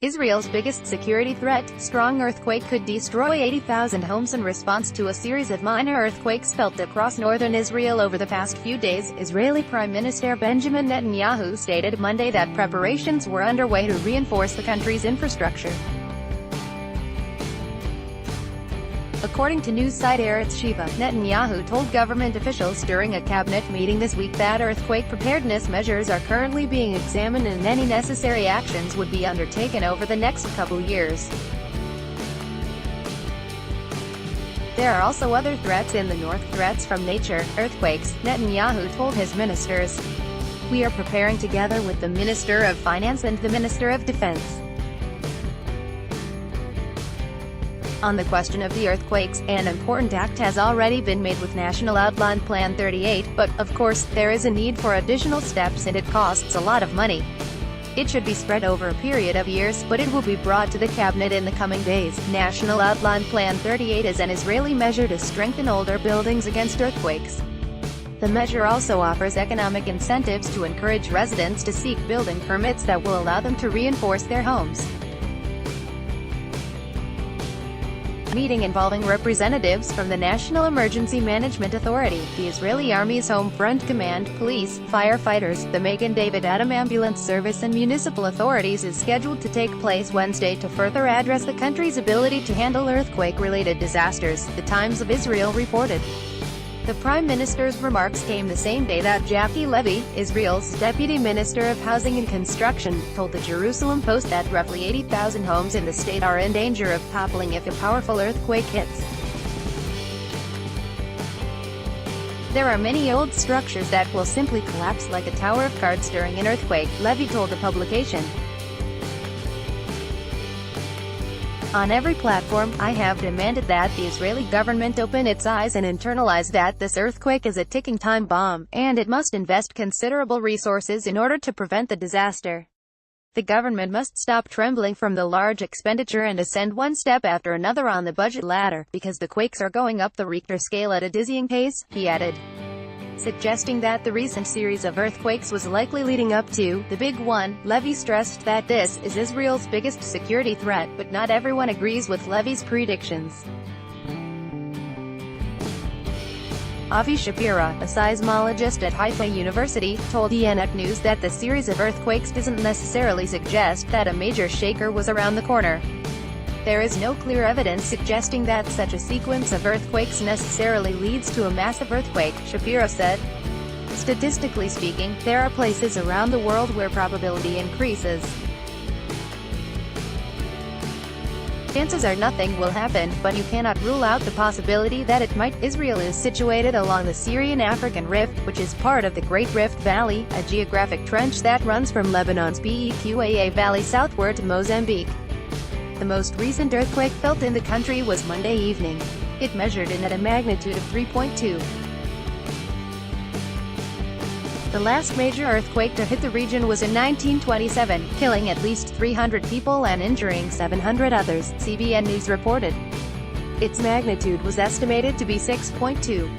Israel's biggest security threat, strong earthquake could destroy 80,000 homes in response to a series of minor earthquakes felt across northern Israel over the past few days. Israeli Prime Minister Benjamin Netanyahu stated Monday that preparations were underway to reinforce the country's infrastructure. According to news site Eretz Sheva, Netanyahu told government officials during a cabinet meeting this week that earthquake preparedness measures are currently being examined and any necessary actions would be undertaken over the next couple years. There are also other threats in the north, threats from nature, earthquakes, Netanyahu told his ministers. We are preparing together with the Minister of Finance and the Minister of Defense. On the question of the earthquakes, an important act has already been made with National Outline Plan 38, but, of course, there is a need for additional steps and it costs a lot of money. It should be spread over a period of years, but it will be brought to the cabinet in the coming days. National Outline Plan 38 is an Israeli measure to strengthen older buildings against earthquakes. The measure also offers economic incentives to encourage residents to seek building permits that will allow them to reinforce their homes. Meeting involving representatives from the National Emergency Management Authority, the Israeli Army's Home Front Command, police, firefighters, the Magen David Adom Ambulance Service and municipal authorities is scheduled to take place Wednesday to further address the country's ability to handle earthquake-related disasters, the Times of Israel reported. The Prime Minister's remarks came the same day that Jackie Levy, Israel's Deputy Minister of Housing and Construction, told the Jerusalem Post that roughly 80,000 homes in the state are in danger of toppling if a powerful earthquake hits. There are many old structures that will simply collapse like a tower of cards during an earthquake, Levy told the publication. On every platform, I have demanded that the Israeli government open its eyes and internalize that this earthquake is a ticking time bomb, and it must invest considerable resources in order to prevent the disaster. The government must stop trembling from the large expenditure and ascend one step after another on the budget ladder, because the quakes are going up the Richter scale at a dizzying pace, he added, suggesting that the recent series of earthquakes was likely leading up to the big one. Levy stressed that this is Israel's biggest security threat, but not everyone agrees with Levy's predictions. Avi Shapira, a seismologist at Haifa University, told ynet News that the series of earthquakes doesn't necessarily suggest that a major shaker was around the corner. There is no clear evidence suggesting that such a sequence of earthquakes necessarily leads to a massive earthquake, Shapiro said. Statistically speaking, there are places around the world where probability increases. Chances are nothing will happen, but you cannot rule out the possibility that it might. Israel is situated along the Syrian-African Rift, which is part of the Great Rift Valley, a geographic trench that runs from Lebanon's Bekaa Valley southward to Mozambique. The most recent earthquake felt in the country was Monday evening. It measured in at a magnitude of 3.2. The last major earthquake to hit the region was in 1927, killing at least 300 people and injuring 700 others, CBN News reported. Its magnitude was estimated to be 6.2.